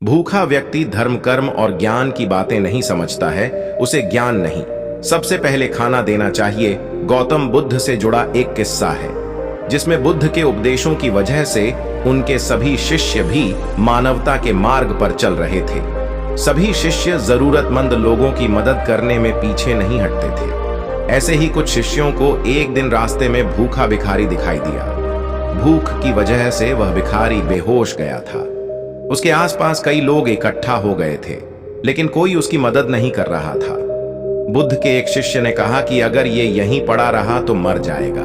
भूखा व्यक्ति धर्म, कर्म और ज्ञान की बातें नहीं समझता है, उसे ज्ञान नहीं। सबसे पहले खाना देना चाहिए। गौतम बुद्ध से जुड़ा एक किस्सा है जिसमें बुद्ध के उपदेशों की वजह से उनके सभी शिष्य भी मानवता के मार्ग पर चल रहे थे। सभी शिष्य जरूरतमंद लोगों की मदद करने में पीछे नहीं हटते थे। ऐसे ही कुछ शिष्यों को एक दिन रास्ते में भूखा भिखारी दिखाई दिया। भूख की वजह से वह भिखारी बेहोश गया था। उसके आसपास कई लोग इकट्ठा हो गए थे, लेकिन कोई उसकी मदद नहीं कर रहा था। बुद्ध के एक शिष्य ने कहा कि अगर ये यहीं पड़ा रहा तो मर जाएगा।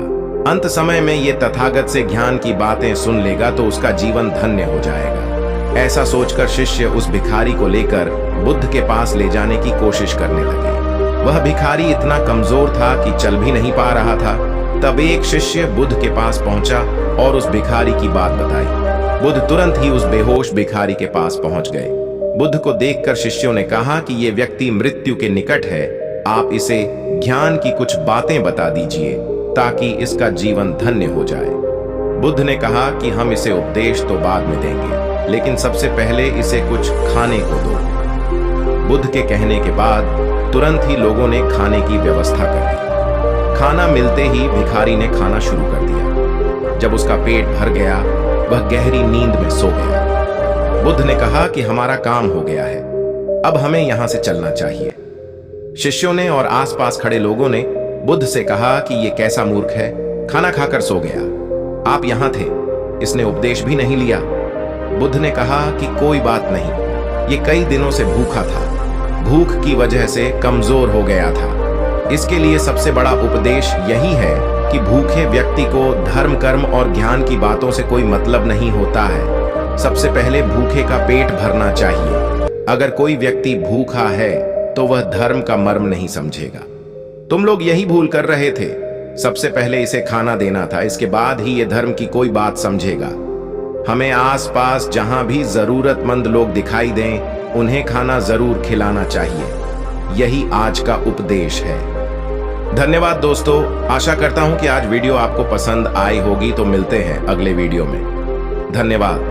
अंत समय में ये तथागत से ज्ञान की बातें सुन लेगा तो उसका जीवन धन्य हो जाएगा। ऐसा सोचकर शिष्य उस भिखारी को लेकर बुद्ध के पास ले जाने की कोशिश करने लगे। वह भिखारी इतना कमजोर था कि चल भी नहीं पा रहा था। तब एक शिष्य बुद्ध के पास पहुंचा और उस भिखारी की बात बताई। बुद्ध तुरंत ही उस बेहोश भिखारी के पास पहुंच गए। बुद्ध को देखकर शिष्यों ने कहा कि यह व्यक्ति मृत्यु के निकट है, आप इसे ज्ञान की कुछ बातें बता दीजिए ताकि इसका जीवन धन्य हो जाए। बुद्ध ने कहा कि हम इसे उपदेश तो बाद में देंगे, लेकिन सबसे पहले इसे कुछ खाने को दो। बुद्ध के कहने के बाद तुरंत ही लोगों ने खाने की व्यवस्था कर दी। खाना मिलते ही भिखारी ने खाना शुरू कर दिया। जब उसका पेट भर गया, वह गहरी नींद में सो गया। बुद्ध ने कहा कि हमारा काम हो गया है, अब हमें यहां से चलना चाहिए। शिष्यों ने और आसपास खड़े लोगों ने बुद्ध से कहा कि यह कैसा मूर्ख है, खाना खाकर सो गया। आप यहां थे, इसने उपदेश भी नहीं लिया। बुद्ध ने कहा कि कोई बात नहीं, ये कई दिनों से भूखा था, भूख की वजह से कमजोर हो गया था। इसके लिए सबसे बड़ा उपदेश यही है कि भूखे व्यक्ति को धर्म, कर्म और ज्ञान की बातों से कोई मतलब नहीं होता है। सबसे पहले भूखे का पेट भरना चाहिए। अगर कोई व्यक्ति भूखा है तो वह धर्म का मर्म नहीं समझेगा। तुम लोग यही भूल कर रहे थे। सबसे पहले इसे खाना देना था, इसके बाद ही ये धर्म की कोई बात समझेगा। हमें आसपास जहां भी जरूरतमंद लोग दिखाई दें, उन्हें खाना जरूर खिलाना चाहिए। यही आज का उपदेश है। धन्यवाद दोस्तों, आशा करता हूं कि आज वीडियो आपको पसंद आई होगी। तो मिलते हैं अगले वीडियो में। धन्यवाद।